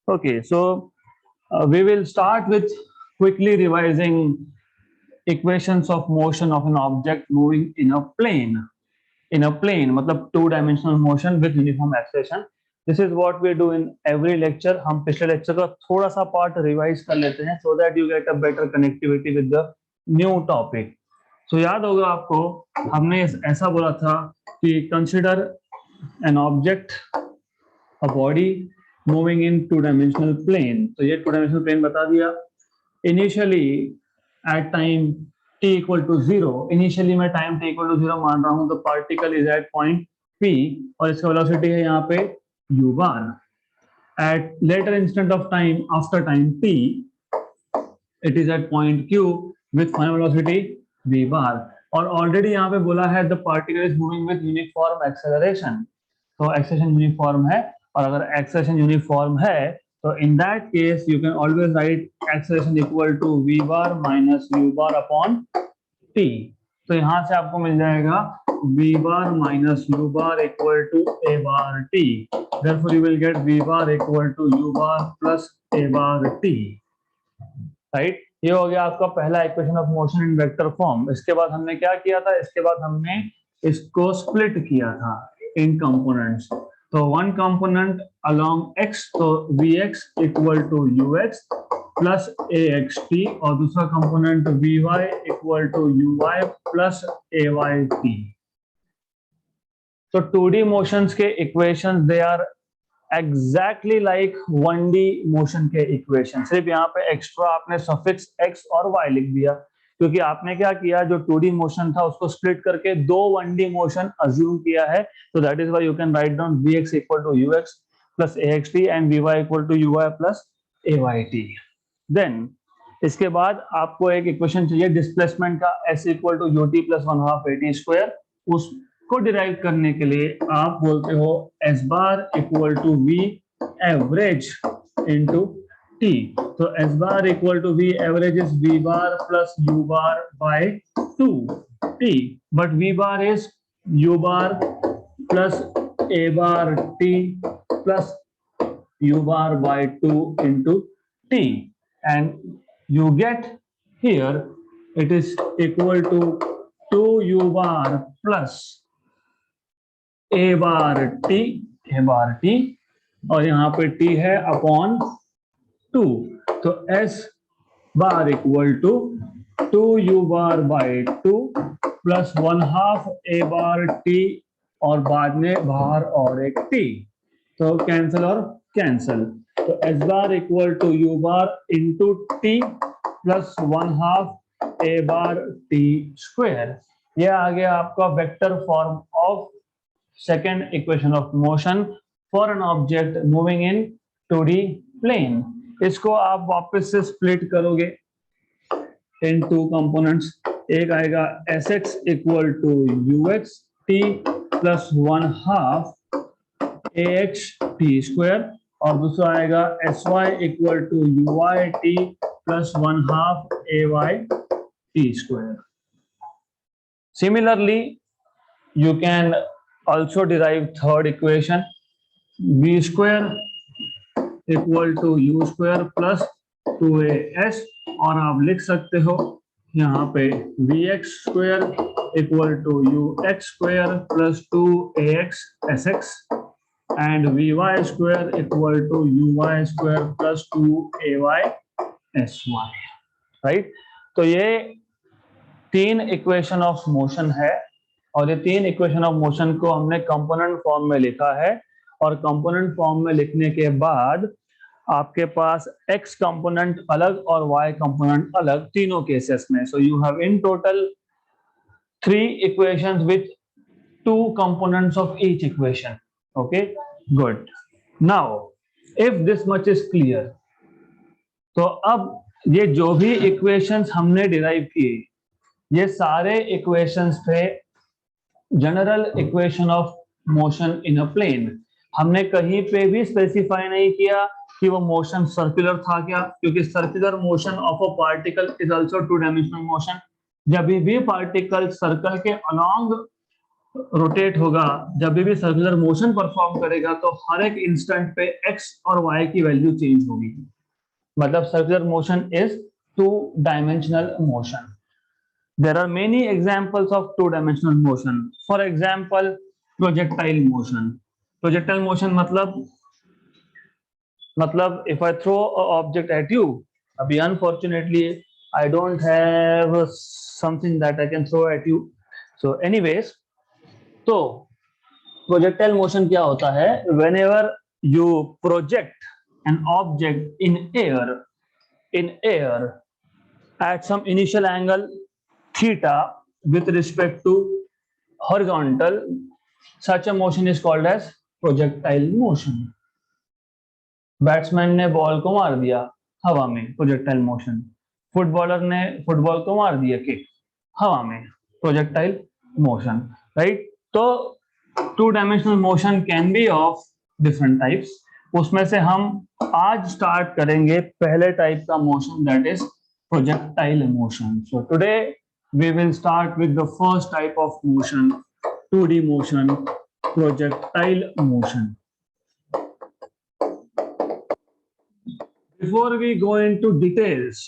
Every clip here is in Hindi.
Okay, so we will start with quickly revising equations of motion of an object moving in a plane. In a plane, मतलब two-dimensional motion with uniform acceleration. This is what we do in every lecture. हम पिछले lecture का थोड़ा सा part revise कर लेते हैं so that you get a better connectivity with the new topic. So याद होगा आपको हमने ऐसा बोला था कि consider an object, a body moving in two-dimensional plane. तो ये two-dimensional plane बता दिया. Initially at time t equal to 0, initially मैं टाइम t equal to 0 मान रहा हूं तो particle is at point p और इसका वेलोसिटी है यहाँ पे u bar. At later instant of time after time t it is at point q with final velocity v bar. और ऑलरेडी यहाँ पे बोला है the particle is moving with uniform acceleration. तो एक्सेलरेशन यूनिफॉर्म है और अगर एक्सेलरेशन यूनिफॉर्म है so in that case you can always write acceleration equal to v bar minus u bar upon t. तो यहाँ से आपको मिल जाएगा v bar minus u bar equal to a bar t. Therefore you will get v bar equal to u bar plus a bar t. Right? ये हो गया आपका पहला equation of motion in vector form. इसके बाद हमने क्या किया था? इसके बाद हमने इसको स्प्लिट किया था इन कंपोनेंट्स. तो वन कंपोनेंट अलोंग x, तो vx equal to ux plus axt और दूसरा component vy equal to uy plus ayt. तो 2D मोशंस के equations they are exactly like 1D motion के इक्वेशन. सिर्फ यहाँ पे एक्स्ट्रा आपने सफिक्स x और y लिख दिया क्योंकि आपने क्या किया, जो 2D मोशन था उसको स्प्लिट करके दो 1D मोशन अज्यूम किया है. तो that is why you can write down vx equal to ux plus axt and vy equal to uy plus ayt. Then इसके बाद आपको एक इक्वेशन चाहिए डिस्प्लेसमेंट का, s equal to ut plus 1/2 at square. उसको डिराइव करने के लिए आप बोलते हो s bar equal to v average into t. तो s bar equal to v average is v bar plus u bar by 2t, but v bar is u bar plus a bar t plus u bar by 2 into t, and you get here it is equal to 2u bar plus a bar t और यहाँ पे t है अपॉन 2. तो s bar equal to 2u bar by 2 plus 1/2 a bar t और बाद में बाहर और एक t. तो कैंसिल और कैंसिल. तो s bar equal to u bar into t plus 1/2 a bar t square. ये आ गया आपका vector form of second equation of motion for an object moving in 2D plane. इसको आप वापस से स्प्लिट करोगे इन टू कंपोनेंट्स. एक आएगा sx equal to ux t plus 1/2 ax t square और दूसरा आएगा sy equal to uy t plus 1/2 ay t square. Similarly, you can also derive third equation v square equal to u square plus 2as और आप लिख सकते हो यहाँ पे vx square equal to ux square plus 2ax sx and vy square equal to uy square plus 2ay sy. Right? तो ये तीन इक्वेशन ऑफ मोशन है और ये तीन इक्वेशन ऑफ मोशन को हमने कंपोनेंट फॉर्म में लिखा है. और कंपोनेंट फॉर्म में लिखने के बाद आपके पास x कंपोनेंट अलग और y कंपोनेंट अलग तीनों केसेस में. सो you have in total 3 equations with 2 components of each equation. Okay, good. Now if this much is clear, तो अब ये जो भी इक्वेशंस हमने डिराइव किए ये सारे इक्वेशंस थे general equation of motion in a plane. हमने कहीं पे भी स्पेसिफाई नहीं किया कि वो मोशन सर्कुलर था क्या, क्योंकि circular motion of a particle is also 2 dimensional motion. जब भी पार्टिकल सर्कल के अलोंग रोटेट होगा, जब भी सर्कुलर मोशन परफॉर्म करेगा तो हर एक इंस्टेंट पे एक्स और वाई की वैल्यू चेंज होगी। मतलब circular motion is two dimensional motion. There are many examples of two-dimensional motion. For example, projectile motion. Projectile motion मतलब if I throw an object at you, अभी unfortunately I don't have something that I can throw at you. So anyways, तो projectile motion क्या होता है? Whenever you project an object in air at some initial angle theta with respect to horizontal, such a motion is called as projectile motion. Batsman ने बॉल को मार दिया हवा में, प्रोजेक्टाइल मोशन। फुटबॉलर ने फुटबॉल को मार दिया किक हवा में, प्रोजेक्टाइल मोशन, राइट। तो two dimensional motion can be of different types. उसमें से हम आज स्टार्ट करेंगे पहले टाइप का motion, that is projectile motion. So today we will start with the first type of motion, 2D motion, projectile motion. Before we go into details,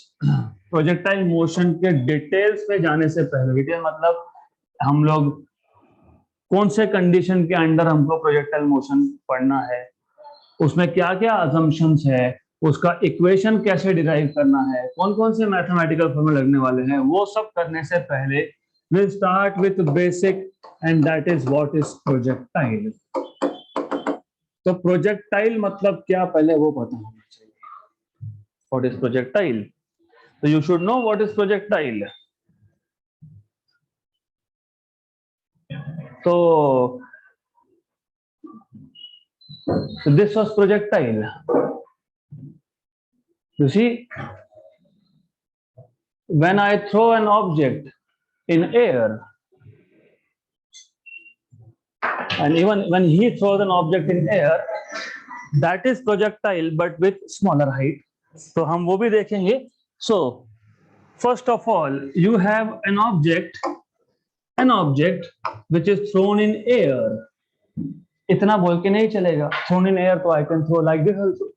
projectile motion के डिटेल्स में जाने से पहले, डिटेल मतलब हम लोग कौन से कंडीशन के अंडर हमको प्रोजेक्टाइल मोशन पढ़ना है, उसमें क्या क्या अजम्पशंस है, उसका इक्वेशन कैसे डिराइव करना है, कौन कौन से मैथमेटिकल फॉर्मूले लगने वाले हैं, वो सब करने से पहले we'll start with basic and that is what is projectile. तो प्रोजेक्टाइल मतलब क्या, पहले वो पता होना चाहिए। What is projectile? So you should know what is projectile. So this was projectile. You see, when I throw an object in air, and even when he throws an object in air, that is projectile but with smaller height. तो हम वो भी देखेंगे। So first of all, you have an object which is thrown in air. इतना बोल के नहीं चलेगा, thrown in air, तो I can throw like this also.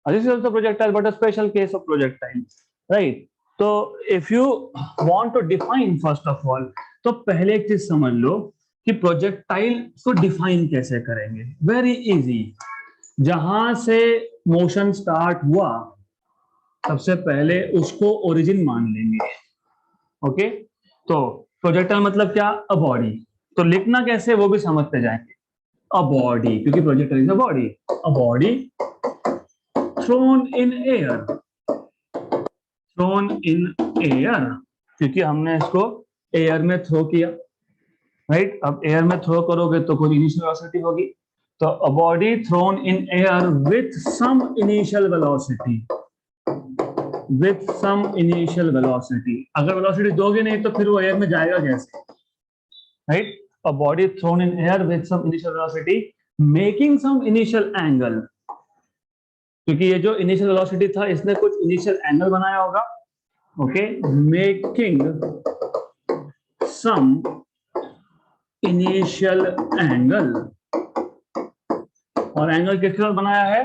This is also projectile but a special case of projectile, right? तो if you want to define first of all, तो पहले एक चीज समझ लो कि प्रोजेक्टाइल को डिफाइन कैसे करेंगे। वेरी इजी, जहां से मोशन स्टार्ट हुआ सबसे पहले उसको ओरिजिन मान लेंगे। ओके, तो प्रोजेक्टाइल मतलब क्या, अ बॉडी। तो लिखना कैसे वो भी समझते जाएंगे। अ बॉडी, क्योंकि projectile is a body, a body thrown in air, thrown in air, क्योंकि हमने इसको एयर में थ्रो किया, राइट। अब एयर में थ्रो करोगे तो कोई इनिशियल वेलोसिटी होगी, तो a body thrown in air with some initial velocity, with some initial velocity. अगर वेलोसिटी दोगे नहीं तो फिर वो एयर में जाएगा कैसे, right. A body thrown in air with some initial velocity making some initial angle, क्योंकि ये जो इनिशियल वेलोसिटी था इसने कुछ इनिशियल एंगल बनाया होगा। Okay, making some initial angle, और एंगल किसके साथ बनाया है,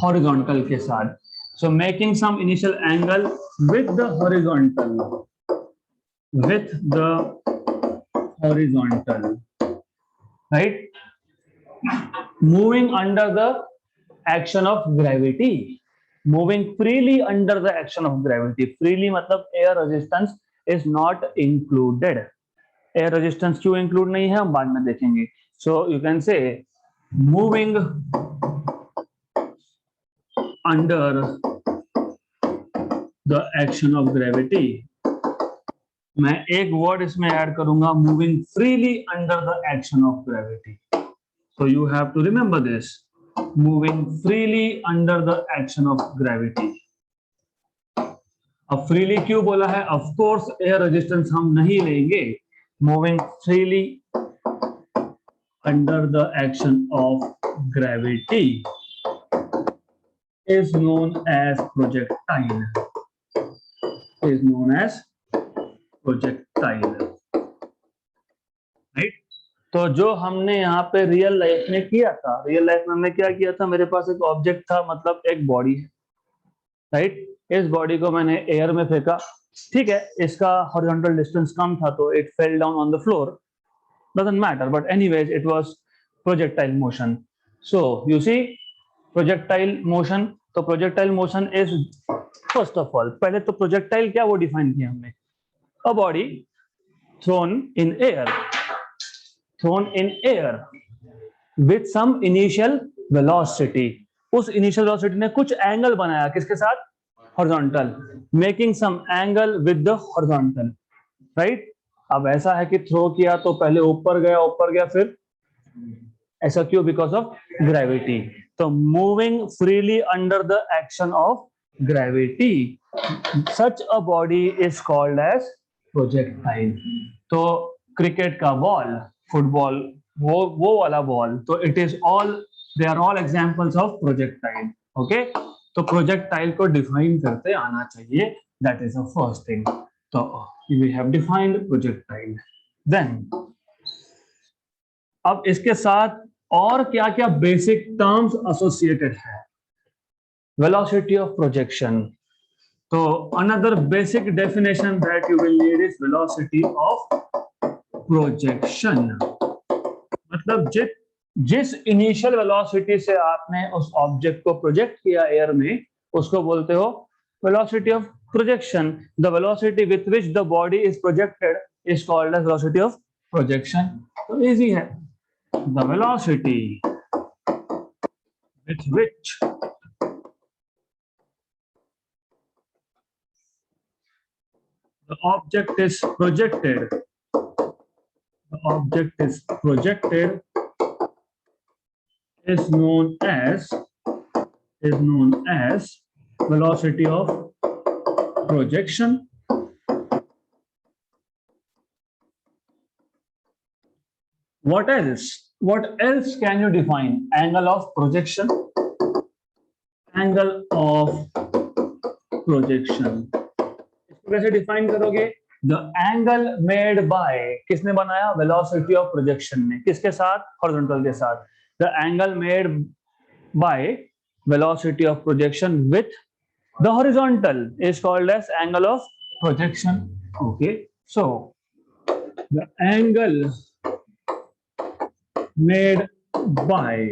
हॉरिजॉन्टल के साथ। So making some initial angle with the horizontal, with the horizontal, right, moving under the action of gravity, moving freely under the action of gravity. Freely मतलब air resistance is not included. Air resistance क्यों इंक्लूड नहीं है हम बाद में देखेंगे। So you can say moving under the action of gravity. मैं एक वर्ड इसमें ऐड करूंगा, moving freely under the action of gravity. So you have to remember this, moving freely under the action of gravity. अब फ्रीली क्यों बोला है, ऑफ कोर्स एयर रेजिस्टेंस हम नहीं लेंगे। Moving freely under the action of gravity is known as projectile, is known as projectile, right? तो जो हमने यहाँ पे रियल लाइफ में किया था, रियल लाइफ में हमने क्या किया था, मेरे पास एक ऑब्जेक्ट था, मतलब एक बॉडी है, राइट। इस बॉडी को मैंने एयर में फेंका, ठीक है, इसका हॉरिजॉन्टल डिस्टेंस कम था तो it fell down on the floor, doesn't matter, but anyways it was projectile motion. So you see projectile motion, तो projectile motion is first of all, पहले तो projectile क्या वो डिफाइन किया हमने, a body thrown in air, thrown in air with some initial velocity, उस initial velocity ने कुछ एंगल बनाया किसके साथ, horizontal, making some angle with the horizontal, right। अब ऐसा है कि थ्रो किया तो पहले ऊपर गया फिर ऐसा क्यों, बिकॉज ऑफ ग्रेविटी, तो moving freely under the action of gravity, such a body is called as projectile. तो क्रिकेट का बॉल, फुटबॉल, वो वाला बॉल, तो it is all, they are all examples of projectile. Okay, तो प्रोजेक्टाइल को डिफाइन करते आना चाहिए, that is the first thing. तो we have defined projectile, then अब इसके साथ और क्या क्या बेसिक टर्म्स एसोसिएटेड है, वेलोसिटी ऑफ प्रोजेक्शन, तो another basic definition that you will need is velocity of projection, मतलब जिस इनिशियल वेलोसिटी से आपने उस ऑब्जेक्ट को प्रोजेक्ट किया एयर में, उसको बोलते हो velocity of projection. The velocity with which the body is projected is called as velocity of projection. So easy है, the velocity with which the object is projected, the object is projected is known as velocity of projection. What else? What else can you define? Angle of projection. Angle of projection. इसको कैसे डिफाइन करोगे? The angle made by, किसने बनाया? Velocity of projection ने, किसके साथ? Horizontal के साथ. The angle made by velocity of projection with the horizontal is called as angle of projection. Okay, so the angle made by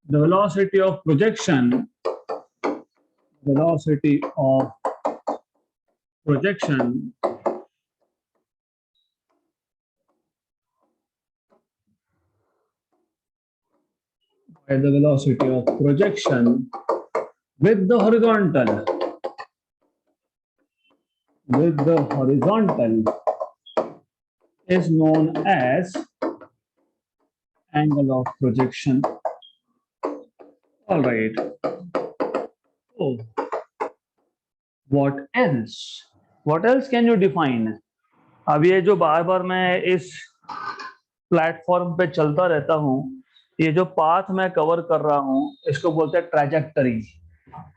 the velocity of projection, velocity of projection by the velocity of projection with the horizontal is known as angle of projection. All right. Oh, what else? What else can you define? अब ये जो बार बार मैं इस प्लेटफॉर्म पे चलता रहता हूँ, ये जो पाथ मैं कवर कर रहा हूँ, इसको बोलते हैं trajectory.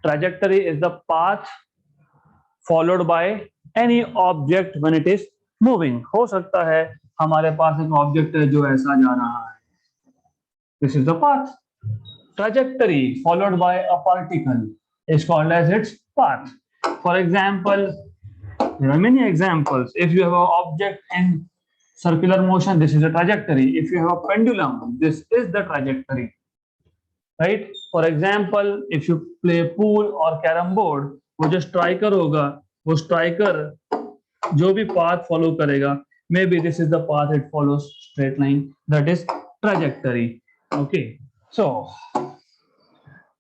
Trajectory is the path followed by any object when it is moving. हो सकता है हमारे पास एक ऑब्जेक्ट है जो ऐसा जा रहा है, this is the path. Trajectory followed by a particle is called as its path. For example, there are many examples. If you have an object in circular motion, this is a trajectory. If you have a pendulum, this is the trajectory, right? For example, if you play pool or carrom board, वो जो स्ट्राइकर होगा, वो स्ट्राइकर जो भी पाथ फॉलो करेगा, maybe this is the path it follows, straight line, that is trajectory. Okay, so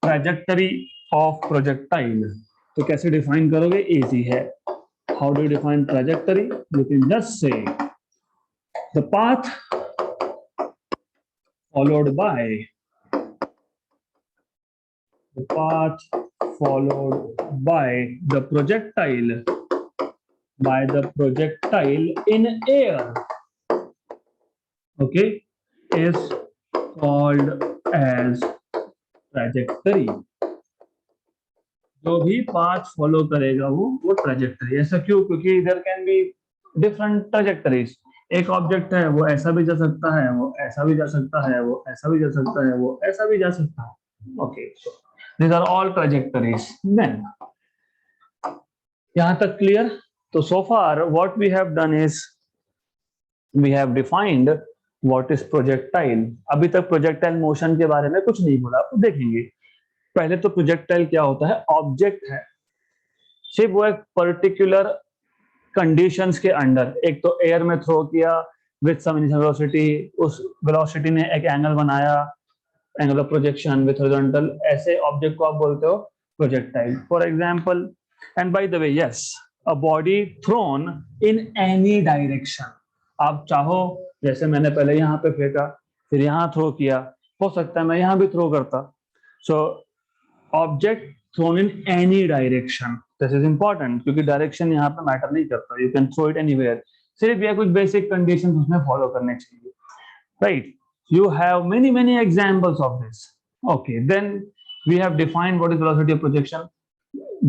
trajectory of projectile, तो कैसे डिफाइन करोगे? इजी है। How do you define trajectory? You can just say the path followed by the projectile in air, okay, is called as trajectory. जो भी पाथ फॉलो करेगा वो ट्रैजेक्टरी। ऐसा क्यों? क्योंकि there can be different trajectories. एक ऑब्जेक्ट है, वो ऐसा भी जा सकता है, वो ऐसा भी जा सकता है, वो ऐसा भी जा सकता है, वो ऐसा भी जा सकता है। Okay, so these are all trajectories. Then यहाँ तक क्लियर? तो so far what we have done is we have defined what is projectile. अभी तक projectile motion के बारे में कुछ नहीं बोला, आप देखेंगे। पहले तो projectile क्या होता है? ऑब्जेक्ट है, सिर्फ वो एक पर्टिकुलर कंडीशंस के अंडर, एक तो एयर में थ्रो किया विथ सम इनिशियल वेलोसिटी, उस वेलोसिटी ने एक एंगल बनाया, angle of projection with horizontal, ऐसे ऑब्जेक्ट को आप बोलते हो projectile, for example. And by the way, yes, a body thrown in any direction. आप चाहो, जैसे मैंने पहले यहाँ पे फेंका, फिर यहाँ थ्रो किया, हो सकता है मैं यहाँ भी थ्रो करता। So object thrown in any direction, this is important, क्योंकि डायरेक्शन यहाँ पे मैटर नहीं करता, you can throw it anywhere. सिर्फ ये कुछ बेसिक कंडीशन उसमें फॉलो करने चाहिए, right? You have many examples of this. Okay, then we have defined what is velocity of projection.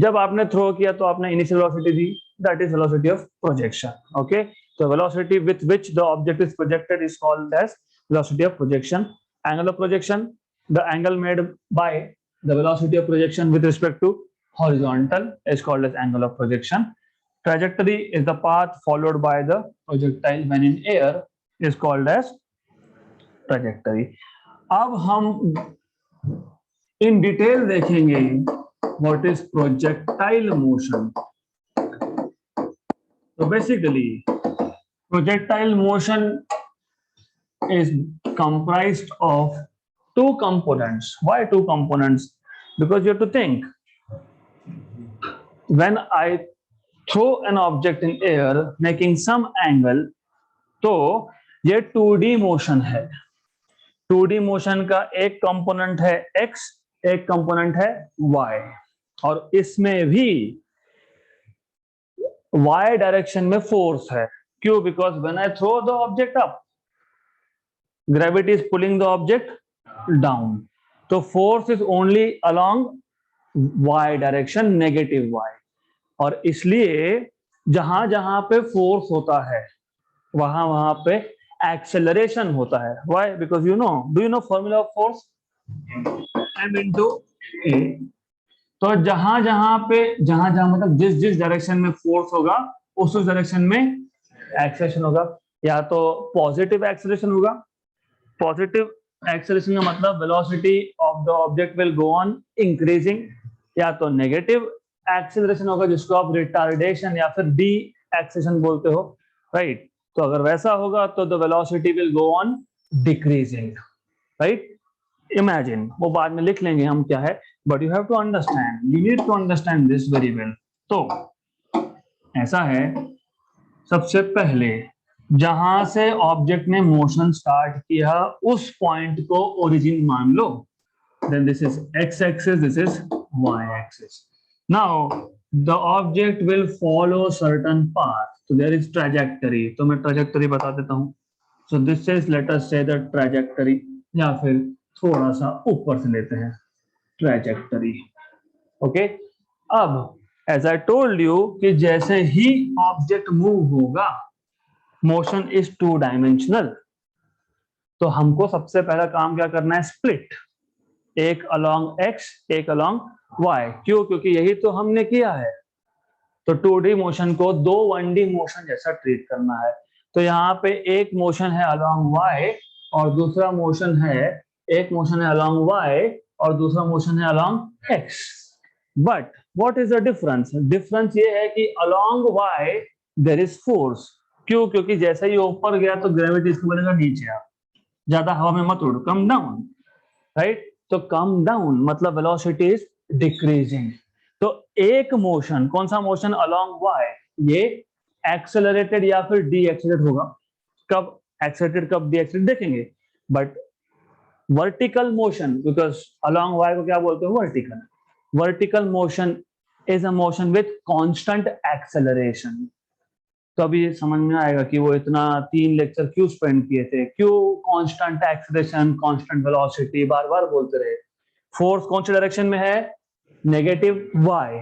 जब आपने थ्रो किया तो आपने initial velocity the, that is velocity of projection. Okay, so velocity with which the object is projected is called as velocity of projection. Angle of projection, the angle made by the velocity of projection with respect to horizontal is called as angle of projection. Trajectory is the path followed by the projectile when in air is called as trajectory. अब हम इन डिटेल देखेंगे व्हाट इज प्रोजेक्टाइल मोशन। तो basically projectile motion is comprised of two components. Why two components? Because you have to think, when I throw an object in air making some angle, तो ये 2D मोशन है। 2D मोशन का एक कंपोनेंट है x, एक कंपोनेंट है y, और इसमें भी y डायरेक्शन में फोर्स है। क्यों? Because when I throw the object up, gravity is pulling the object down, तो force is only along y direction, negative y। और इसलिए जहां जहां पे फोर्स होता है वहां वहां पे एक्सेलरेशन होता है। Why? Because you know, do you know formula of force? m into a। तो जहां जहां मतलब जिस जिस डायरेक्शन में फोर्स होगा उस डायरेक्शन में एक्सेलरेशन होगा। या तो पॉजिटिव एक्सेलरेशन होगा, पॉजिटिव एक्सेलरेशन का मतलब velocity of the object will go on increasing, या तो नेगेटिव एक्सेलरेशन होगा जिसको आप रिटार्डेशन या फिर डी एक्सेलरेशन बोलते हो, राइट? तो अगर वैसा होगा तो the velocity will go on decreasing, right? Imagine, वो बाद में लिख लेंगे हम क्या है, but you have to understand, you need to understand this very well. तो ऐसा है, सबसे पहले जहां से ऑब्जेक्ट ने मोशन स्टार्ट किया उस पॉइंट को ओरिजिन मान लो, then this is x axis, this is y axis. Now the object will follow certain path, so there is trajectory। तो मैं trajectory बता देता हूँ। So this is, let us say, the trajectory, या फिर थोड़ा सा ऊपर से लेते हैं trajectory। okay? अब as I told you कि जैसे ही ऑब्जेक्ट मूव होगा, मोशन इज 2 डायमेंशनल, तो हमको सबसे पहला काम क्या करना है, स्प्लिट, एक अलोंग x, एक अलोंग y। क्यों? क्योंकि यही तो हमने किया है। तो 2D मोशन को 2 1D मोशन जैसा ट्रीट करना है। तो यहाँ पे एक मोशन है अलोंग y और दूसरा मोशन है, एक मोशन है अलोंग y और दूसरा मोशन है along x। But what is the difference? Difference ये है कि along y there is force. क्यों? क्योंकि जैसे ही ऊपर गया तो ग्रेविटी इसको बोलेगा नीचे आ, ज्यादा हवा में मत उड़, कम डाउन, राइट? तो कम डाउन मतलब वेलोसिटी इज डिक्रीजिंग। तो एक मोशन, कौन सा मोशन, अलोंग y, ये एक्सेलरेटेड या फिर डी एक्सेलरेट होगा। कब एक्सेलरेटेड कब डी एक्सेलरेट देखेंगे। But vertical motion, because along y को क्या बोलते हैं, vertical. Vertical motion is a motion with constant acceleration. तो अभी समझ में आएगा कि वो इतना 3 लेक्चर क्यों स्पेंड किए थे, क्यों कांस्टेंट एक्सेलरेशन, कांस्टेंट वेलोसिटी बार बार बोलते रहे। फोर्स कौन सी डायरेक्शन में है, नेगेटिव y,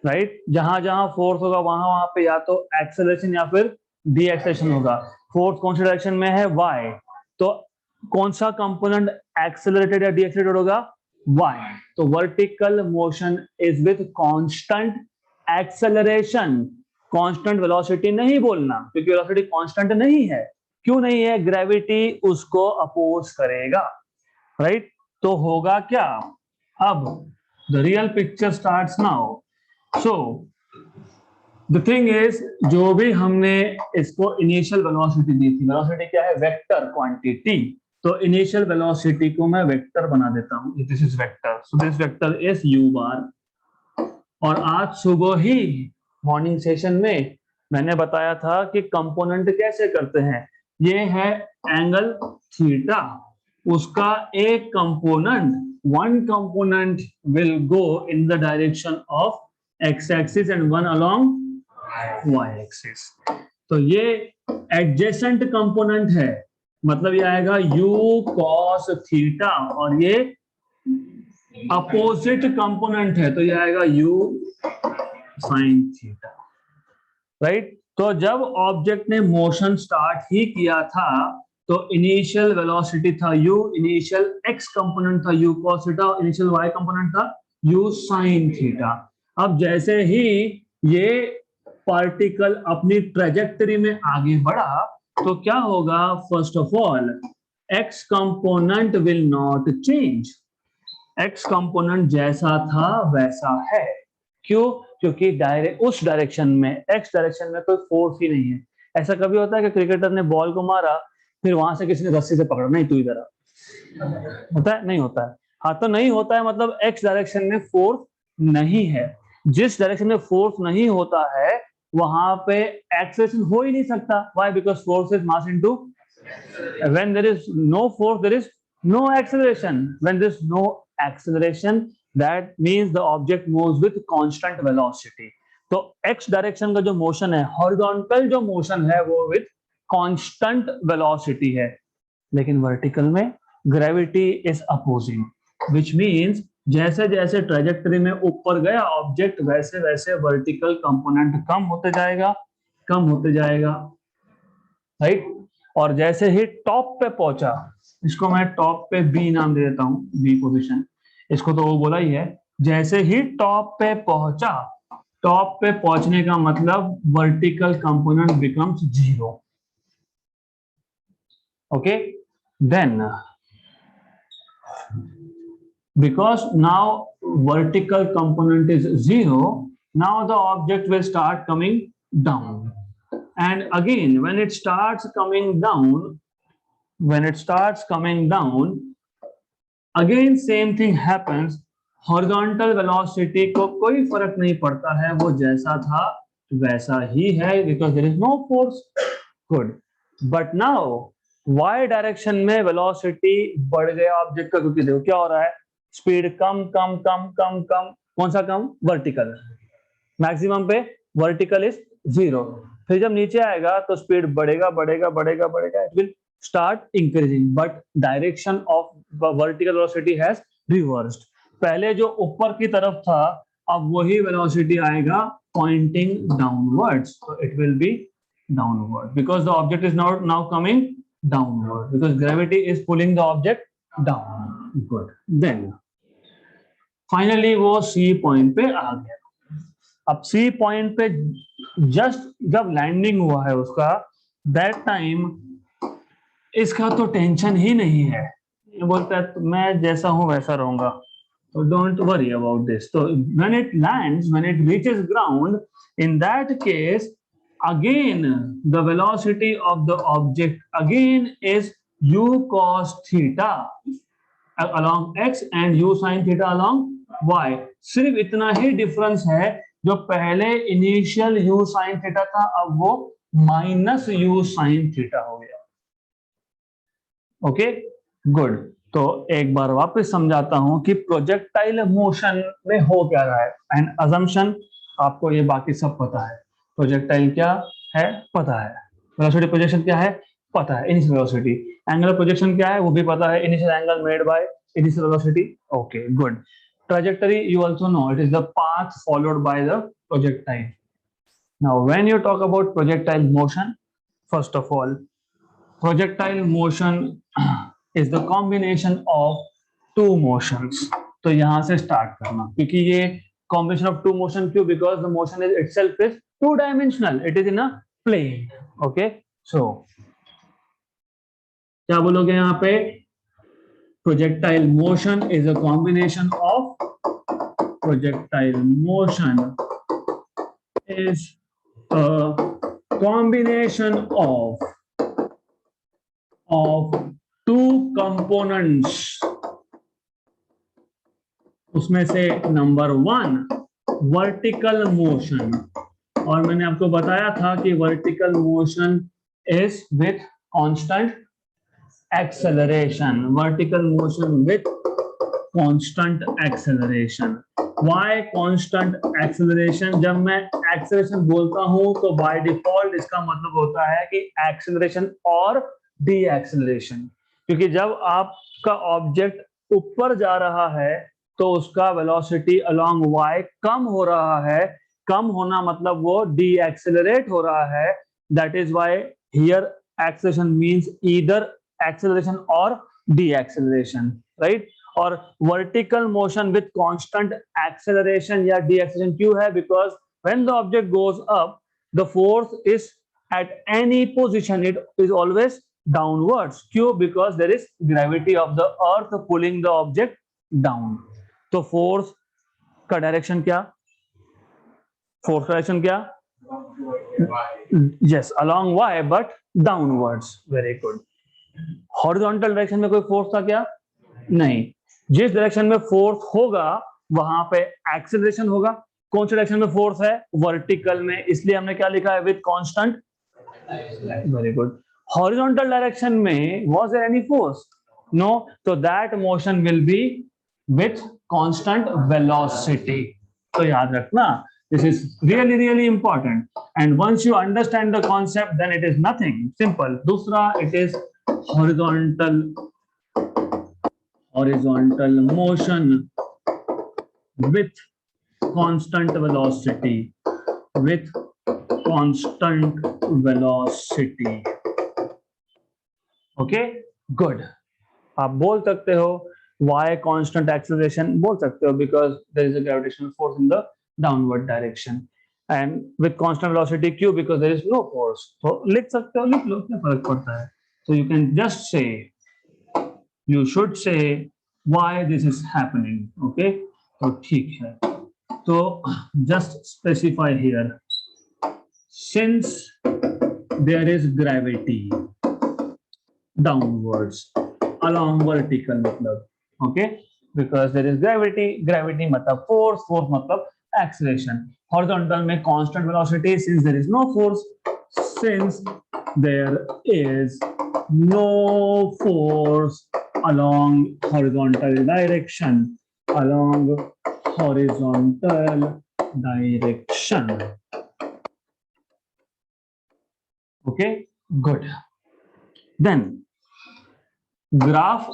राइट? जहां जहां फोर्स होगा वहां वहां पे या तो एक्सेलरेशन या फिर डी एक्सेलरेशन होगा। फोर्स कौन सी डायरेक्शन में है, y, तो कौन सा कंपोनेंट एक्सेलरेटेड या डीएक्सेलरेटेड होगा, y, तो vertical motion is with constant acceleration, constant velocity नहीं बोलना, क्योंकि वेलोसिटी कांस्टेंट नहीं है। क्यों नहीं है, ग्रेविटी उसको अपोज करेगा, राइट। तो होगा क्या, अब the real picture starts now. So the thing is, जो भी हमने इसको इनिशियल वेलोसिटी दी थी, वेलोसिटी क्या है, वेक्टर क्वांटिटी, तो इनिशियल वेलोसिटी को मैं वेक्टर बना देता हूं, this is vector, so this vector is u बार। और आज सुबह ही मॉर्निंग सेशन में मैंने बताया था कि कंपोनेंट कैसे करते हैं, ये है एंगल थीटा, उसका एक component, one component will go in the direction of X axis and one along Y axis. तो ये एडजेसेंट कंपोनेंट है, मतलब ये आएगा u cos थीटा, और ये अपोजिट कंपोनेंट है, तो ये आएगा u sin थीटा, राइट। तो जब ऑब्जेक्ट ने मोशन स्टार्ट ही किया था, तो इनिशियल वेलोसिटी था u, इनिशियल x कंपोनेंट था u cos theta, initial y component था u sin थीटा। अब जैसे ही ये पार्टिकल अपनी ट्रेजेक्टरी में आगे बढ़ा, तो क्या होगा, first of all x component will not change, x component जैसा था वैसा है। क्यों, क्योंकि उस डायरेक्शन में, x डायरेक्शन में कोई फोर्स ही नहीं है। ऐसा कभी होता है कि क्रिकेटर ने बॉल को मारा, फिर वहां से किसी ने रस्सी से पकड़ा, नहीं तू इधर आ, होता है, नहीं होता है। हाँ, तो नहीं होता है, मतलब x डायरेक्शन में फोर्स नहीं है। जिस डायरेक्शन में फोर्स नहीं होता है वहां पे एक्सेलरेशन हो ही नहीं सकता। Why, because force is mass into, when there is no force there is no acceleration, when there is no acceleration that means the object moves with constant velocity। तो x डायरेक्शन का जो मोशन है, हॉरिजॉन्टल जो मोशन है, वो विद कांस्टेंट वेलोसिटी है, लेकिन वर्टिकल में gravity is opposing, which means जैसे जैसे ट्रेजेक्टरी में ऊपर गया ऑब्जेक्ट, वैसे वैसे वर्टिकल कंपोनेंट कम होते जाएगा, कम होते जाएगा, राइट। और जैसे ही टॉप पे पहुंचा, इसको मैं टॉप पे बी नाम दे देता हूं, बी पोजीशन, इसको तो वो बोला ही है। जैसे ही टॉप पे पहुंचा, टॉप पे पहुंचने का मतलब vertical component becomes zero, okay. Then because now vertical component is zero, now the object will start coming down, and again when it starts coming down, again same thing happens, horizontal velocity को कोई फर्क नहीं पड़ता है, वो जैसा था वैसा ही है, because there is no force, good। but now y direction में वेलोसिटी बढ़ गया ऑब्जेक्ट का, क्योंकि देखो क्या हो रहा है, स्पीड कम कम कम कम कम, कौन सा कम, वर्टिकल, मैक्सिमम पे वर्टिकल इज जीरो, फिर जब नीचे आएगा तो स्पीड बढ़ेगा बढ़ेगा बढ़ेगा बढ़ेगा, it will start increasing, but direction of vertical velocity has reversed. पहले जो ऊपर की तरफ था, अब वही वेलोसिटी आएगा पॉइंटिंग डाउनवर्ड्स, तो it will be downward because the object is now coming downward, because gravity is pulling the object down, good। then finally वो C पॉइंट पे आ गया। अब C पॉइंट पे जस्ट जब लैंडिंग हुआ है उसका, दैट टाइम इसका तो टेंशन ही नहीं है, ये बोलता है मैं जैसा हूं वैसा रहूंगा, तो डोंट वरी अबाउट दिस। तो when it lands, when it reaches ground, in that case again the velocity of the object again is u cos theta along x and u sin theta along y। सिर्फ इतना ही डिफरेंस है, जो पहले इनिशियल u sin theta था, अब वो माइनस u sin theta हो गया, ओके, गुड। तो एक बार वापस समझाता हूं कि प्रोजेक्टाइल मोशन में हो क्या रहा है, एंड अजम्पशन आपको ये बाकी सब पता है, प्रोजेक्टाइल क्या है पता है, वेलोसिटी प्रोजेक्शन क्या है पता है, इनिशियल वेलोसिटी, एंगुलर प्रोजेक्शन क्या है वो भी पता है, initial angle made by initial velocity, okay good. Trajectory you also know, it is the path followed by the projectile। Now when you talk about projectile motion, first of all projectile motion is the combination of two motions. तो यहां से स्टार्ट करना, क्योंकि ये कॉम्बिनेशन ऑफ टू मोशन क्यों? Because the motion is itself is two dimensional, it is in a plane. Okay, so क्या बोलोगे यहाँ पे? Projectile motion is a combination of projectile motion is a combination of two components। उसमें से नंबर 1 वर्टिकल मोशन, और मैंने आपको बताया था कि vertical motion is with constant acceleration, vertical motion with constant acceleration. Why constant acceleration? जब मैं acceleration बोलता हूं तो by default इसका मतलब होता है कि acceleration और de-acceleration, क्योंकि जब आपका ऑब्जेक्ट ऊपर जा रहा है तो उसका वेलोसिटी along y कम हो रहा है। कम होना मतलब वो de-accelerate हो रहा है। That is why here acceleration means either acceleration or de-acceleration, right? और vertical motion with constant acceleration या डीएक्सेलरेशन क्यों है? Because when the object goes up the force is at any position it is always downwards. क्यों? Because there is gravity of the earth pulling the object down. तो फोर्स का डायरेक्शन क्या? फोर्स का डायरेक्शन क्या? Yes, along Y but downwards. Very good. Horizontal direction में कोई फोर्स था क्या? नहीं। जिस डायरेक्शन में फोर्स होगा वहां पे एक्सेलरेशन होगा। कौन से डायरेक्शन में फोर्स है? वर्टिकल में, इसलिए हमने क्या लिखा है? With constant. Very good. Horizontal direction में was there any force? No, तो that motion will be with constant velocity. तो याद रखना, this is really important, and once you understand the concept then it is nothing, simple। दूसरा, it is horizontal motion with constant velocity, with constant velocity। Okay, good. आप बोल सकते हो why constant acceleration, बोल सकते हो because there is a gravitational force in the downward direction, and with constant velocity क्यों? because there is no force। तो लिख सकते हो, लिख लो, क्या फर्क पड़ता है? so you can just say, you should say why this is happening। okay, तो ठीक है, तो just specify here, since there is gravity downwards along vertical मतलब, okay, because there is gravity मतलब force मतलब acceleration। horizontal में constant velocity, since there is no force, since there is no force along horizontal direction, along horizontal direction। okay, good। then graph,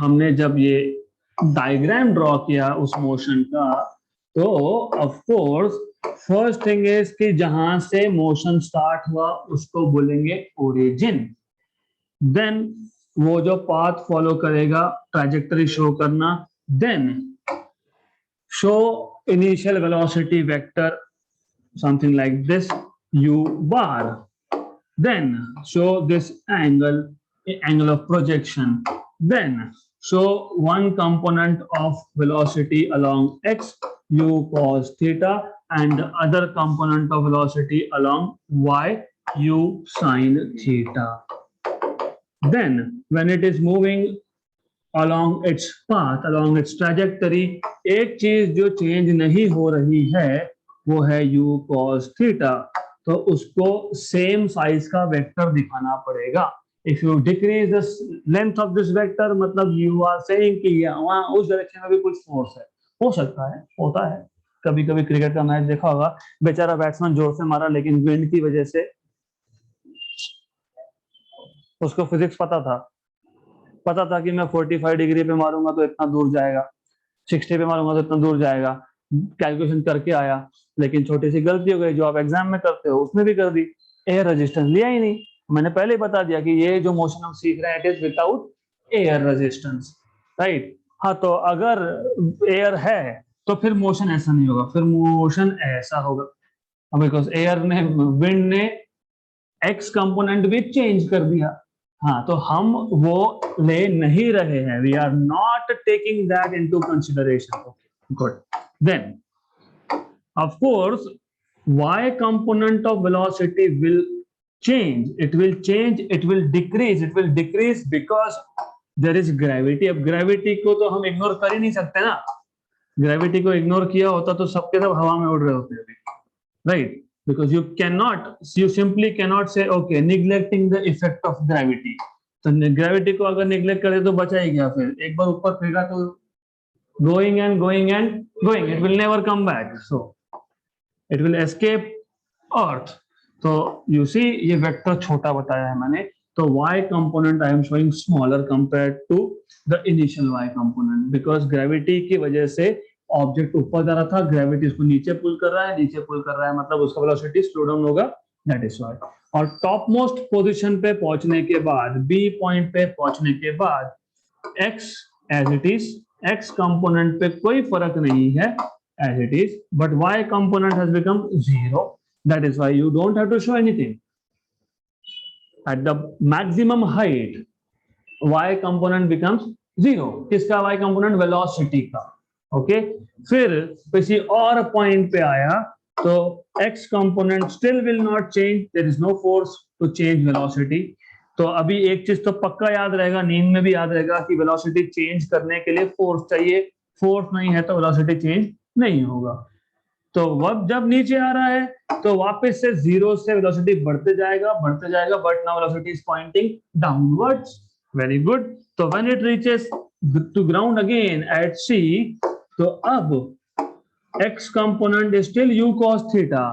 हमने जब ये डायग्राम ड्रॉ किया उस मोशन का, तो of course first thing is कि जहां से मोशन स्टार्ट हुआ उसको बोलेंगे ओरिजिन। देन वो जो पाथ फॉलो करेगा, ट्रैजेक्टरी शो करना, then show initial velocity vector something like this u bar, then show this angle of projection, then show one component of velocity along x, u cos theta, and the other component of velocity along y, u sin theta। then when it is moving along its path, along its trajectory, एक चीज जो चेंज नहीं हो रही है वो है u cos theta, तो उसको सेम साइज का वेक्टर दिखाना पड़ेगा। If you decrease the length of this vector, मतलब यू आर सेइंग कि वहां उस डायरेक्शन में भी कुछ फोर्स है। हो सकता है, होता है, कभी कभी क्रिकेट का मैच देखा होगा, बेचारा बैट्समैन जोर से मारा लेकिन विंड की वजह से उसको फिजिक्स पता था कि मैं 45 डिग्री पे मारूंगा तो इतना दूर जाएगा, 60 पे मारूंगा तो इतना दूर जाएगा, कैलकुलेशन करके आया, लेकिन छोटी सी गलती हो गई जो आप एग्जाम में करते हो उसमें भी कर दी, एयर रेजिस्टेंस लिया ही नहीं। मैंने पहले ही बता दिया कि ये जो मोशन हम सीख रहे हैं it is without air resistance, right. हाँ, तो अगर एयर है तो फिर मोशन ऐसा नहीं होगा, फिर मोशन ऐसा होगा, बिकॉज एयर ने, विंड ने एक्स कंपोनेंट भी चेंज कर दिया। हाँ, तो हम वो ले नहीं रहे हैं, we are not taking that into consideration. Good, then of course y component of velocity will change, it will change, it will decrease, it will decrease because there is gravity। अब gravity को तो हम इग्नोर कर ही नहीं सकते ना, gravity को इग्नोर किया होता तो सबके सब हवा में उड़ रहे होते अभी, right? Because you cannot, you simply cannot say okay neglecting the effect of gravity। तो gravity को अगर neglect करे तो बचा ही क्या, फिर एक बार ऊपर फेंका तो going and going and going, it will never come back, so it will escape earth। तो you see ये वेक्टर छोटा बताया है मैंने, तो y component I am showing smaller compared to the initial y component because gravity की वजह से ऑब्जेक्ट ऊपर जा रहा था, ग्रेविटी उसको नीचे पुल कर रहा है, नीचे पुल कर रहा है, मतलब उसका वेलोसिटी स्लो डाउन होगा, दैट इज व्हाई। और टॉप मोस्ट पोजीशन पे पहुंचने के बाद, बी पॉइंट पे पहुंचने के बाद x as it is, x component पे कोई फर्क नहीं है as it is, but y component has become 0, that is why you don't have to show anything at the maximum height, y component becomes 0। किसका y component? velocity का, ओके। फिर किसी और पॉइंट पे आया तो x component still will not change, there is no force to change velocity। तो अभी एक चीज तो पक्का याद रहेगा, नींद में भी याद रहेगा कि वेलोसिटी चेंज करने के लिए फोर्स चाहिए, फोर्स नहीं है तो वेलोसिटी चेंज नहीं होगा। तो वब जब नीचे आ रहा है तो वापस से जीरो से वेलोसिटी बढ़ते जाएगा, but now velocity is pointing downwards. Very good. तो when it reaches to ground again at C, तो अब x component is still u cos theta,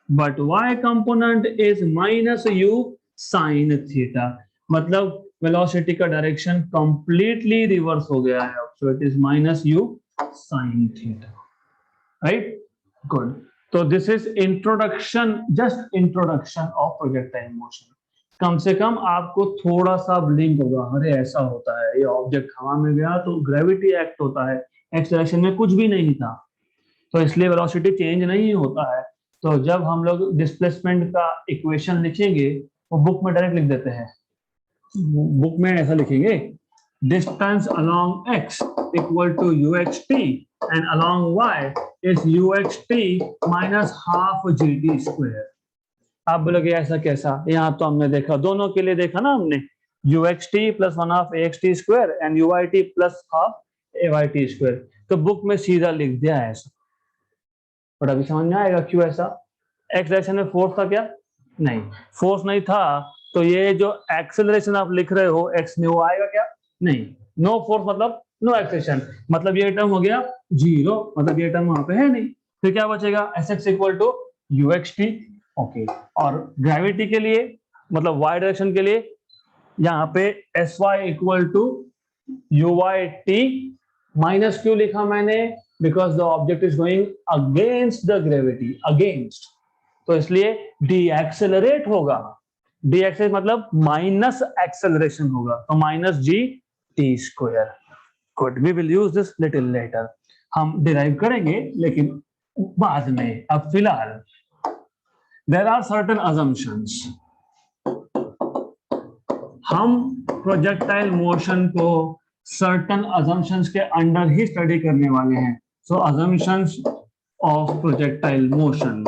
but y component is minus u sin theta। मतलब वेलोसिटी का डायरेक्शन कंप्लीटली रिवर्स हो गया है, so it is minus u sin theta, right? Good। तो this is introduction, just introduction of projectile motion. कम से कम आपको थोड़ा सा लिंक होगा, अरे ऐसा होता है, ये ऑब्जेक्ट हवा में गया तो ग्रेविटी एक्ट होता है, एक्स डायरेक्शन में कुछ भी नहीं था, तो इसलिए वेलोसिटी चेंज नहीं होता है। तो जब हम लोग डिस्प्लेसमेंट का इक्वेशन लिखेंगे वो बुक में डायरेक्ट लिख देते हैं, बुक में ऐसा लिखेंगे, distance along x equal to uxt and along y is uxt minus half gt square. आप बोलोगे ऐसा कैसा, यहाँ तो हमने देखा, दोनों के लिए देखा ना हमने, uxt plus one half axt square and uyt plus half ayt square. तो बुक में सीधा लिख दिया है ऐसा, बट अभी समझ में आएगा क्यों ऐसा। एक्स डायरेक्शन में फोर्स था क्या? नहीं, फोर्स नहीं था, तो ये जो एक्सेलरेशन आप लिख रहे हो एक्स में, वो आएगा क्या? नहीं। नो फोर्स मतलब नो एक्सेलरेशन, मतलब ये टर्म हो गया जीरो, मतलब ये टर्म वहां पे है नहीं, फिर क्या बचेगा? S X equal to U X T, okay. और ग्रेविटी के लिए, मतलब वाई डायरेक्शन के लिए, यहाँ पे S Y equal to U Y T, minus क्यों लिखा मैंने? Because the object is going against the gravity, against, तो इसलिए डी एक्सेलरेट होगा, डी एक्सेलरेट मतलब माइनस एक्सेलरेशन होगा, तो minus G T square. Good, we will use this little later, हम डिराइव करेंगे लेकिन बाद में, अब फिलहाल देयर आर सर्टेन अजम्पशंस। हम प्रोजेक्टाइल मोशन को सर्टेन अजम्पशंस के अंडर ही स्टडी करने वाले हैं। So assumptions of projectile motion.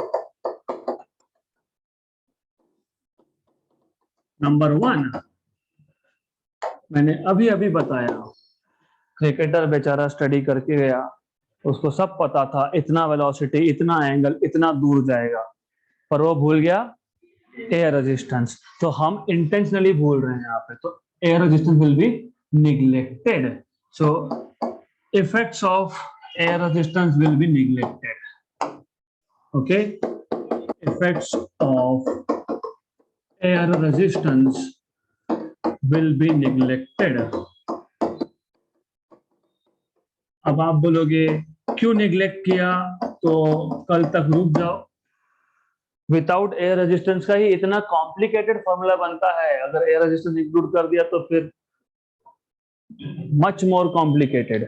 Number one, मैंने अभी अभी बताया, क्रिकेटर बेचारा स्टडी करके गया, उसको सब पता था, इतना वेलोसिटी, इतना एंगल, इतना दूर जाएगा, पर वो भूल गया एयर रेजिस्टेंस। तो हम इंटेंशनली भूल रहे हैं यहाँ पे, तो air resistance will be neglected, so effects of air resistance will be neglected, okay? Effects of air resistance will be neglected। अब आप बोलोगे क्यों निग्लेक्ट किया, तो कल तक रुक जाओ, विदाउट एयर रेजिस्टेंस का ही इतना कॉम्प्लिकेटेड फॉर्मूला बनता है, अगर एयर रेजिस्टेंस इंक्लूड कर दिया तो फिर मच मोर कॉम्प्लिकेटेड।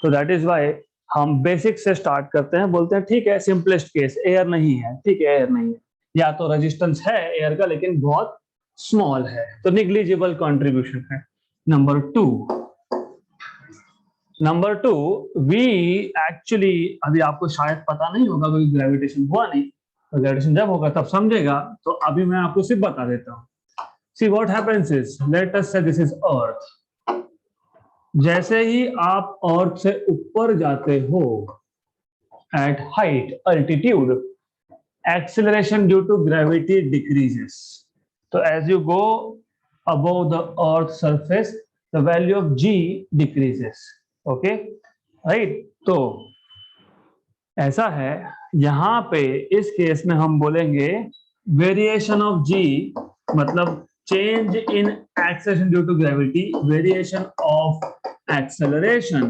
तो दैट इज वाई हम बेसिक से स्टार्ट करते हैं, बोलते हैं ठीक है सिंपलेस्ट केस एयर नहीं है, ठीक है एयर नहीं है, या तो रेजिस्टेंस है एयर का लेकिन बहुत स्मॉल है, तो निग्लिजिबल कंट्रीब्यूशन है। नंबर टू वी एक्चुअली, अभी आपको शायद पता नहीं होगा क्योंकि ग्रेविटेशन हुआ नहीं, तो ग्रेविटेशन जब होगा तब समझेगा, तो अभी मैं आपको सिर्फ बता देता हूँ। See what happens is, let us से दिस इज अर्थ। जैसे ही आप अर्थ से ऊपर जाते हो at height altitude, acceleration due to gravity decreases. तो as you go above the earth surface the value of g decreases. Okay right, तो ऐसा है यहां पे इस केस में हम बोलेंगे वेरिएशन ऑफ जी मतलब change in acceleration due to gravity, variation of acceleration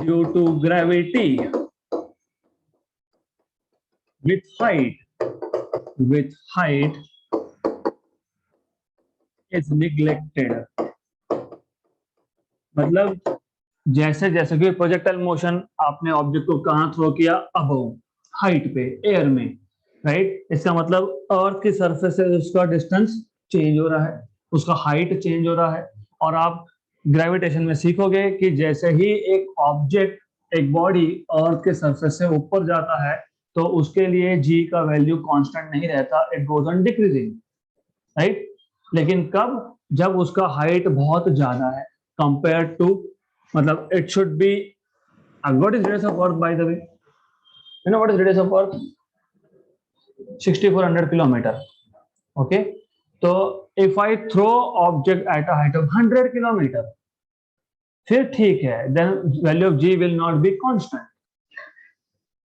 due to gravity with height is neglected। मतलब जैसे जैसे कि प्रोजेक्टाइल मोशन आपने ऑब्जेक्ट को कहां थ्रो किया, अबव हाइट पे एयर में, राइट, इसका मतलब अर्थ की सरफेस से उसका डिस्टेंस चेंज हो रहा है, उसका हाइट चेंज हो रहा है। और आप ग्रेविटेशन में सीखोगे कि जैसे ही एक ऑब्जेक्ट, एक बॉडी अर्थ के सरफेस से ऊपर जाता है तो उसके लिए जी का वैल्यू कांस्टेंट नहीं रहता, it goes on decreasing, right. लेकिन कब, जब उसका हाइट बहुत ज्यादा है कंपेयर टू, मतलब it should be, what is radius of earth by the way, you know what is radius of earth, 6400 kilometre. Okay, तो if I throw object at a height of 100 kilometre, फिर ठीक है, then value of ji will not be constant.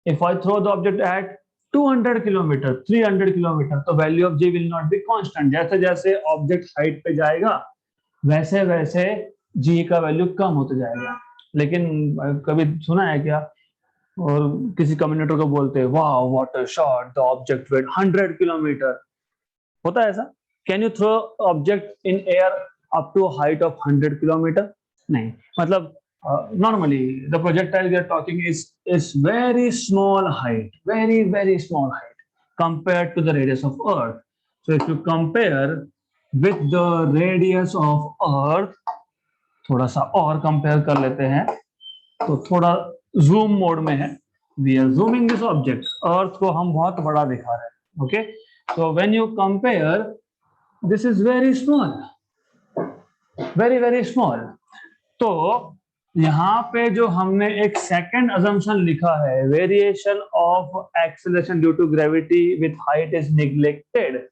If I throw the object at 200 kilometre, 300 kilometre, तो value of ji will not be constant. जैसे जैसे ऑब्जेक्ट हाइट पे जाएगा वैसे वैसे जी का वैल्यू कम होता जाएगा। लेकिन कभी सुना है क्या, और किसी कम्युनिकेटर को बोलते हैं वाह what a shot, the object wait 100 kilometre, होता है ऐसा? Can you throw object in air up to height of 100 kilometre? नहीं, मतलब normally the projectile we are talking is very small height, very small height compared to the radius of earth. So if you compare with the radius of earth, थोड़ा सा और कंपेयर कर लेते हैं, तो थोड़ा जूम मोड में है, we are zooming this object, earth को हम बहुत बड़ा दिखा रहे हैं। Okay, so when you compare, this is very small, very small. तो यहाँ पे जो हमने एक सेकंड अजम्पशन लिखा है, variation of acceleration due to gravity with height is neglected,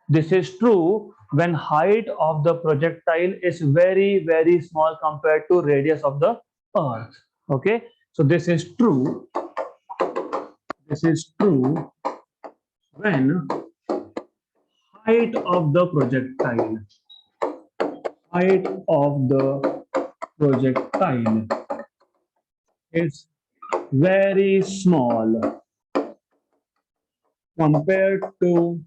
this is true when height of the projectile is very small compared to radius of the earth. Okay, so this is true when height of the projectile is very small compared to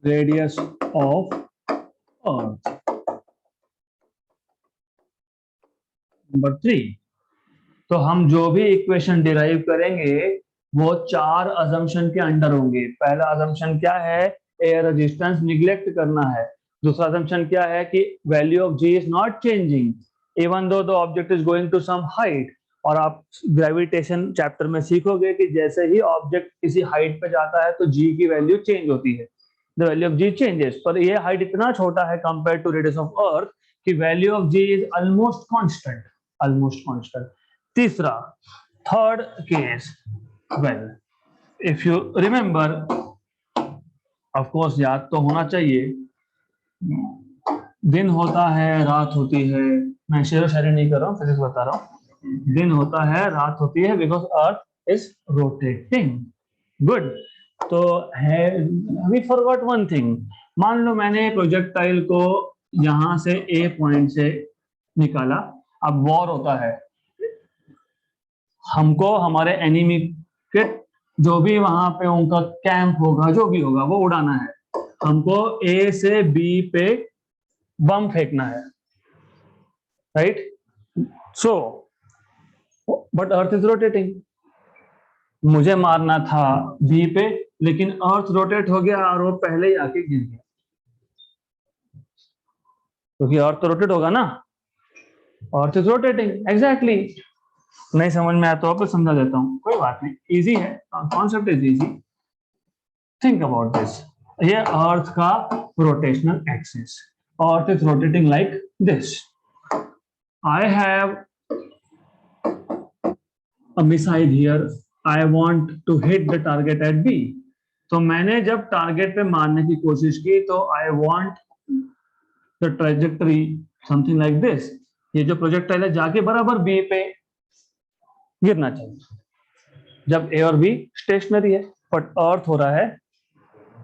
radius of earth. Number 3, तो हम जो भी इक्वेशन डिराइव करेंगे वो 4 अजम्पशन के अंडर होंगे। पहला अजम्पशन क्या है, एयर रेजिस्टेंस निग्लेक्ट करना है। दूसरा अजम्पशन क्या है कि value of ji is not changing even though the object is going to some height. और आप ग्रेविटेशन चैप्टर में सीखोगे कि जैसे ही ऑब्जेक्ट किसी हाइट पे जाता है तो जी की वैल्यू चेंज होती है, the value of g changes. पर ये हाइट इतना छोटा है compare to radius of earth कि value of ji is almost constant. तीसरा, third case, well if you remember, of course याद तो होना चाहिए, दिन होता है रात होती है, मैं शेरो शायरी नहीं कर रहा हूँ, फिजिक्स बता रहा हूँ, दिन होता है रात होती है because earth is rotating. Good, तो है, वी फॉरगॉट वन थिंग। मान लो मैंने प्रोजेक्टाइल को यहां से ए पॉइंट से निकाला, अब वॉर होता है, हमको हमारे एनिमी के जो भी वहां पे उनका कैंप होगा, जो भी होगा, वो उड़ाना है। हमको ए से बी पे बम फेंकना है, right? So but earth is rotating. मुझे मारना था बी पे, लेकिन अर्थ रोटेट हो गया और वो पहले ही आके गिर गया, क्योंकि अर्थ तो रोटेट होगा ना। अर्थ इज रोटेटिंग, एग्जैक्टली। नहीं समझ में आया तो वापस समझा देता हूँ, कोई बात नहीं, इजी है, concept is easy. Think about this. ये अर्थ का rotational axis, earth is rotating like this. I have a missile here, I want to hit the target at B. तो मैंने जब टारगेट पे मारने की कोशिश की तो I want the trajectory something like this. ये जो प्रोजेक्टाइल है जाके बराबर बी पे गिरना चाहिए, जब ए और बी स्टेशनरी है, बट अर्थ हो रहा है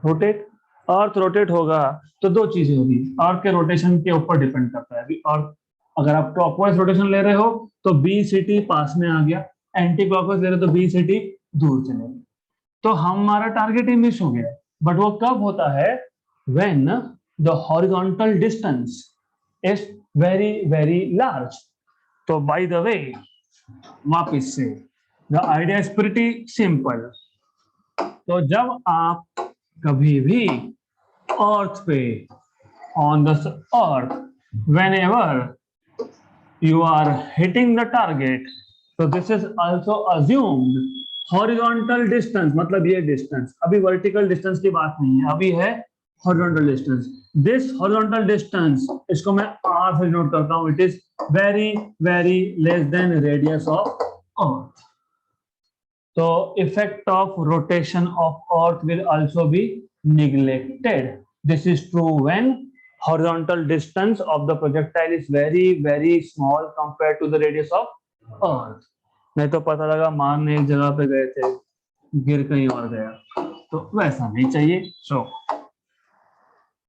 रोटेट। अर्थ रोटेट होगा तो दो चीजें होगी, अर्थ के रोटेशन के ऊपर डिपेंड करता है। अभी अर्थ अगर आप क्लॉकवाइज रोटेशन ले रहे हो तो बी सिटी पास में आ गया, एंटी क्लॉकवाइज ले रहे हो तो बी सिटी दूर चले गए, तो हमारा टारगेट ही मिस हो गया। बट वो कब होता है? When the horizontal distance is very very large. तो बाय द वे, वापिस से the idea is pretty simple. तो जब आप कभी भी अर्थ पे, on the earth, whenever you are hitting the target, so this is also assumed horizontal distance, मतलब ये distance, अभी vertical distance की बात नहीं है, अभी है horizontal distance। this horizontal distance, इसको मैं r से नोट करता हूँ, it is very very less than radius of earth। तो effect of rotation of earth will also be neglected। this is true when horizontal distance of the projectile is very very small compared to the radius of earth। नहीं तो पता लगा मारने एक जगह पे गए थे, गिर कहीं और गया, तो वैसा नहीं चाहिए। सो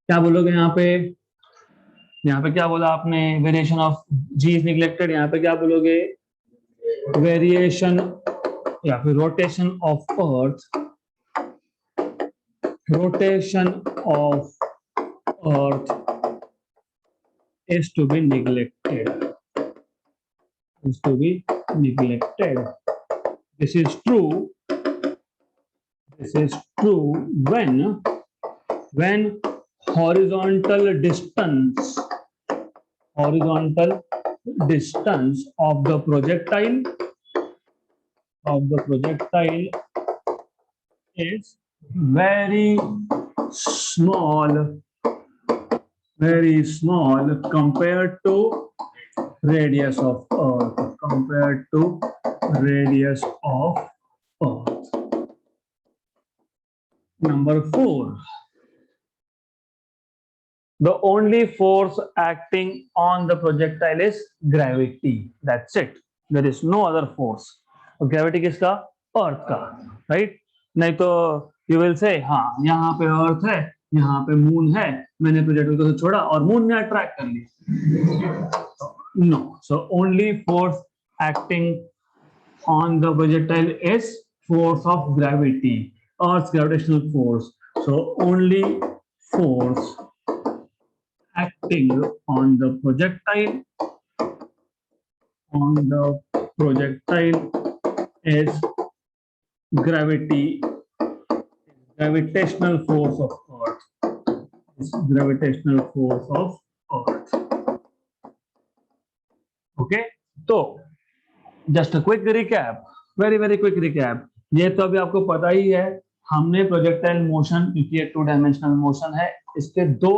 क्या बोलोगे यहाँ पे? यहाँ पे क्या बोला आपने? Variation of ji is neglected. यहाँ पे क्या बोलोगे? वेरिएशन या फिर rotation of earth, rotation of earth is to be neglected, is to be neglected। this is true when horizontal distance of the projectile is very small compared to radius of earth, Number 4, the only force acting on the projectile is gravity, that's it, there is no other force। और gravity किसका? अर्थ का, राइट? नहीं तो you will say हाँ यहाँ पे अर्थ है, यहाँ पे मून है, मैंने प्रोजेक्टाइल को छोड़ा और मून ने अट्रैक्ट कर लिया। No, so only force acting on the projectile is force of gravity, Earth's gravitational force। so only force acting on the projectile is gravitational force of Earth, okay। तो just quick recap, very very quick recap. ये तो अभी आपको पता ही है, हमने प्रोजेक्टाइल मोशन, क्योंकि ये 2 डायमेंशनल मोशन है, इसके 2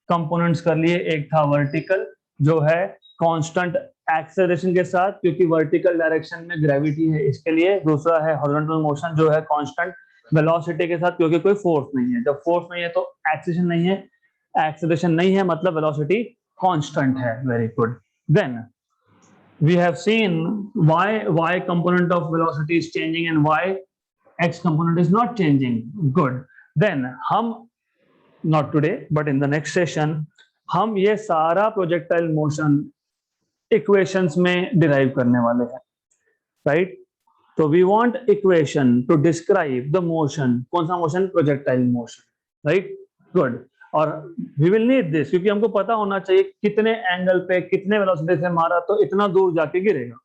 कंपोनेंट्स कर लिए। एक था वर्टिकल, जो है कांस्टेंट एक्सेलरेशन के साथ, क्योंकि वर्टिकल डायरेक्शन में ग्रेविटी है इसके लिए। दूसरा है हॉरिजॉन्टल मोशन, जो है कांस्टेंट वेलोसिटी के साथ, क्योंकि कोई फोर्स नहीं है। जब फोर्स नहीं है तो एक्सेलरेशन नहीं है, एक्सेलरेशन नहीं है मतलब वेलोसिटी कांस्टेंट है। Very good. Then we have seen why component of velocity is changing and why x component is not changing। good। then हम, not today but in the next session, हम ये सारा projectile motion equations में derive करने वाले हैं, right? तो we want equation to describe the motion, कौन सा motion, projectile motion, right, good. और वी विल नीड दिस क्योंकि हमको पता होना चाहिए कितने एंगल पे कितने वेलोसिटी से मारा तो इतना दूर जाके गिरेगा।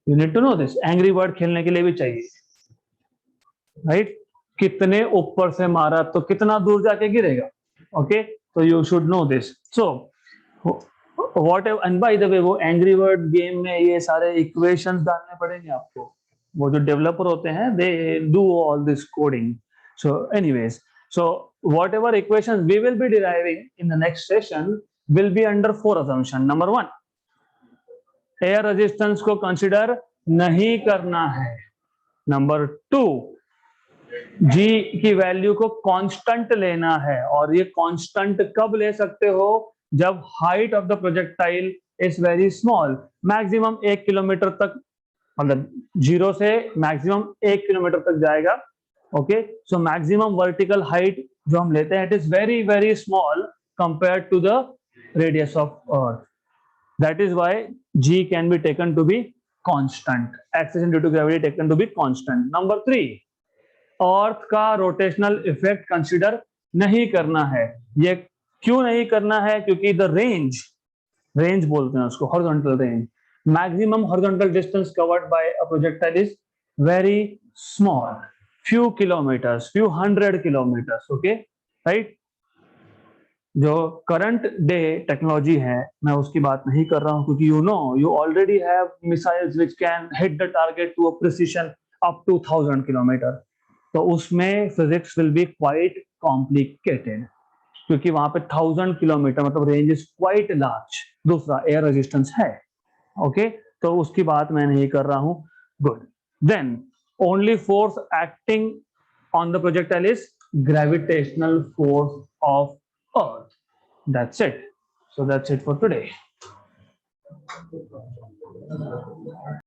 You need to know this, angry bird खेलने के लिए भी चाहिए, राइट, कितने ऊपर से मारा तो कितना दूर जाके गिरेगा, ओके, तो you should know this. So what and by the वे वो एंग्री बर्ड गेम में ये सारे इक्वेशंस डालने पड़ेंगे आपको, वो जो डेवलपर होते हैं they do all this coding. So anyways, so whatever equations we will be deriving in the next session will be under 4 assumption. Number 1, air resistance को कंसिडर नहीं करना है। नंबर 2, जी की वैल्यू को कांस्टेंट लेना है, और ये कांस्टेंट कब ले सकते हो, जब height of the projectile is very small, maximum 1 kilometre तक, मतलब 0 से मैक्सिमम 1 किलोमीटर तक जाएगा, okay. So maximum vertical height जो हम लेते हैं it is very very small compared to the radius of earth, that is why G can be taken to be constant, acceleration due to gravity taken to be constant. Number 3, earth का रोटेशनल इफेक्ट कंसीडर नहीं करना है। ये क्यों नहीं करना है, क्योंकि द रेंज बोलते हैं उसको, horizontal range, maximum horizontal distance covered by a projectile is very small, few kilometers, few 100 kilometers, okay, right। जो करंट डे टेक्नोलॉजी है मैं उसकी बात नहीं कर रहा हूं, क्योंकि you already have missiles which can hit the target to a precision up to 1000 kilometer, तो उसमें physics will be quite complicated, क्योंकि वहां पे 1000 किलोमीटर मतलब रेंज इज क्वाइट लार्ज। दूसरा एयर रेजिस्टेंस है, ओके, तो उसकी बात मैं नहीं कर रहा हूं, good. Then only force acting on the projectile is gravitational force of earth, that's it, so that's it for today।